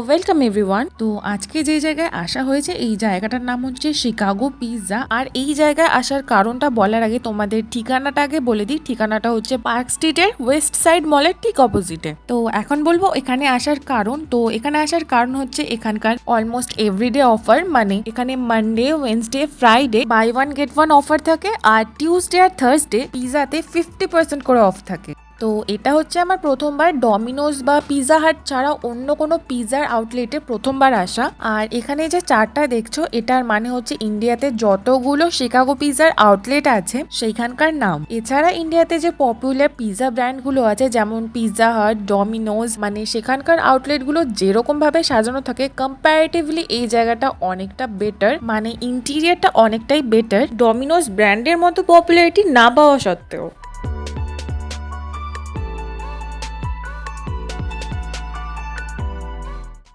Welcome everyone. তো আজকে যে জায়গায় আসা হয়েছে এই জায়গাটার নাম হচ্ছে শিকাগো পিৎজা। আর এই জায়গায় আসার কারণটা বলার আগে তোমাদের ঠিকানাটা আগে বলে দিই। ঠিকানাটা হচ্ছে পার্ক স্ট্রিটের ওয়েস্ট সাইড মলের ঠিক অপোজিটে। তো এখন বলবো এখানে আসার কারণ। তো এখানে আসার কারণ হচ্ছে এখানকার অলমোস্ট এভরিডে অফার, মানে এখানে Monday, Wednesday, Friday buy one get one offer থাকে। আর টিউসডে আর থার্সডে পিৎজাতে 50% করে অফ থাকে। তো এটা হচ্ছে আমার প্রথমবার ডমিনোজ বা পিৎজা হাট ছাড়া অন্য কোনো পিৎজার আউটলেটে প্রথমবার আসা। আর এখানে যে চারটা দেখছো এটার মানে হচ্ছে ইন্ডিয়াতে যতগুলো শিকাগো পিৎজার আউটলেট আছে সেইখানকার নাম। এছাড়া ইন্ডিয়াতে যে পপুলার পিৎজা ব্র্যান্ডগুলো আছে যেমন পিৎজা হাট, ডমিনোজ, মানে সেখানকার আউটলেটগুলো যেরকম ভাবে সাজানো থাকে কম্পারেটিভলি এই জায়গাটা অনেকটা বেটার, মানে ইন্টেরিয়ারটা অনেকটাই বেটার ডমিনোজ ব্র্যান্ডের মতো পপুলারিটি না পাওয়া সত্ত্বেও।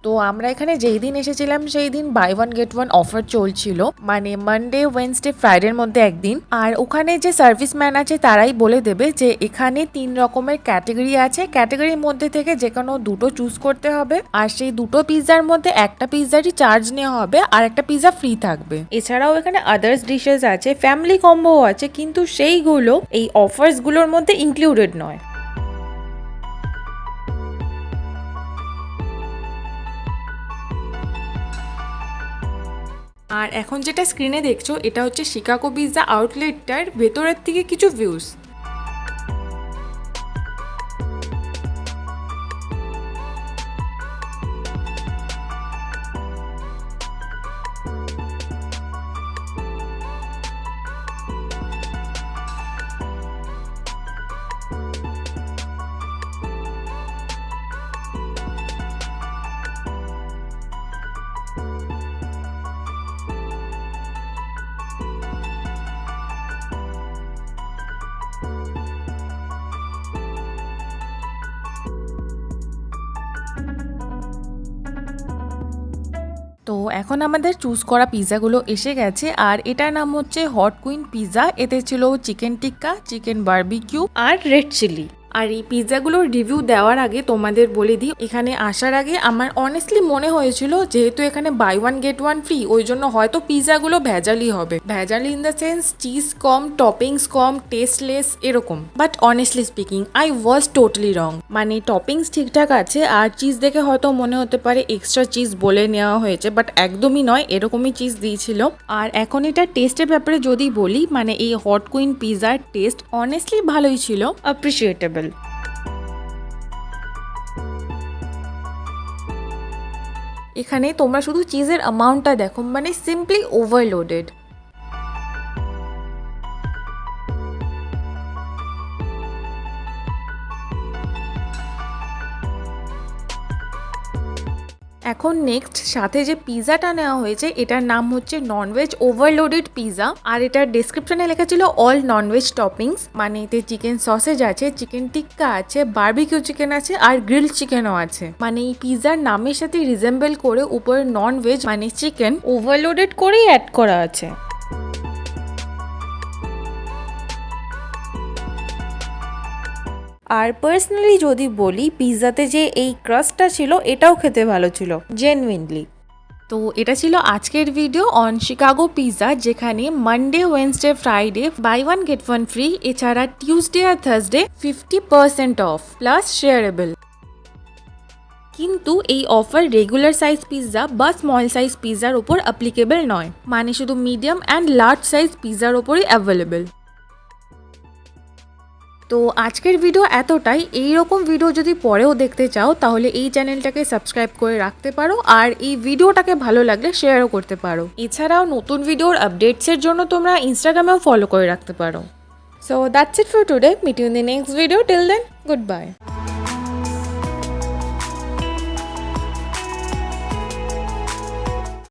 তো আমরা এখানে যেই দিন এসেছিলাম সেই দিন buy one get one offer চলছিল, মানে মানডে, ওয়েডনেসডে, ফ্রাইডের মধ্যে একদিন। আর ওখানে যে সার্ভিসম্যান আছে তারাই বলে দেবে যে এখানে 3 রকমের ক্যাটাগরি আছে, ক্যাটাগরির মধ্যে থেকে যে কোনো দুটো চুজ করতে হবে। আর সেই দুটো পিৎজার মধ্যে একটা পিৎজারই চার্জ নেওয়া হবে আর একটা পিৎজা ফ্রি থাকবে। এছাড়াও এখানে আদার্স ডিশেস আছে, ফ্যামিলি কম্বোও আছে, কিন্তু সেইগুলো এই অফার্সগুলোর মধ্যে ইনক্লুডেড নয়। আর এখন যেটা স্ক্রিনে দেখছো এটা হচ্ছে শিকাগো পিৎজা আউটলেটটার ভেতরের থেকে কিছু ভিউজ। তো এখন আমাদের চুজ করা পিৎজাগুলো এসে গেছে। আর এটার নাম হচ্ছে হট কুইন পিৎজা। এতে ছিল চিকেন টিক্কা, চিকেন বারবিকিউ আর রেড চিলি। আর এই পিৎজাগুলোর রিভিউ দেওয়ার আগে তোমাদের বলে দিই, এখানে আসার আগে আমার অনেস্টলি মনে হয়েছিল যেহেতু এখানে buy one get one free, ওই জন্য হয়তো পিৎজাগুলো ভেজালি হবে। ভেজালি ইন দ্য সেন্স চিজ কম, টপিংস কম, টেস্টলেস এরকম। But honestly speaking I was totally wrong. মানে টপিংস ঠিকঠাক আছে আর চিজ দেখে হয়তো মনে হতে পারে এক্সট্রা চিজ বলে নেওয়া হয়েছে, বাট একদমই নয়, এরকমই চিজ দিয়েছিল। আর এখন এটা টেস্টের ব্যাপারে যদি বলি, মানে এই হট কুইন পিৎজার টেস্ট অনেস্টলি ভালোই ছিল, অ্যাপ্রিসিয়েটেবল। এখানে তোমরা শুধু চিজের অ্যামাউন্টটা দেখো, মানে সিম্পলি ওভারলোডেড। এখন নেক্সট সাথে যে পিৎজাটা নেওয়া হয়েছে এটার নাম হচ্ছে ননভেজ ওভারলোডেড পিৎজা। আর এটার ডেসক্রিপশনে লেখা ছিল অল ননভেজ টপিংস, মানে এতে চিকেন সসেজ আছে, চিকেন টিক্কা আছে, বারবিকিউ চিকেন আছে আর গ্রিল চিকেনও আছে। মানে এই পিৎজার নামের সাথে রিজেম্বল করে উপরে ননভেজ মানে চিকেন ওভারলোডেড করেই অ্যাড করা আছে। আর পার্সোনালি যদি বলি পিৎজাতে যে এই ক্রাস্টটা ছিল এটাও খেতে ভালো ছিল জেনুইনলি। তো এটা ছিল আজকের ভিডিও অন শিকাগো পিৎজা, যেখানে Monday, Wednesday, Friday buy one get one free, এছাড়া টিউসডে আর থার্সডে 50% অফ প্লাস শেয়ারেবল। কিন্তু এই অফার রেগুলার সাইজ পিৎজা বা স্মল সাইজ পিৎজার উপর অ্যাপ্লিকেবল নয়, মানে শুধু মিডিয়াম অ্যান্ড লার্জ সাইজ পিৎজার উপরই অ্যাভেলেবেল। তো আজকের ভিডিও এতটাই। এইরকম ভিডিও যদি পরেও দেখতে চাও তাহলে এই চ্যানেলটাকে সাবস্ক্রাইব করে রাখতে পারো আর এই ভিডিওটাকে ভালো লাগলে শেয়ারও করতে পারো। এছাড়াও নতুন ভিডিওর আপডেটসের জন্য তোমরা ইনস্টাগ্রামেও ফলো করে রাখতে পারো। So that's it for today. Meet you in the next video. Till then, good bye.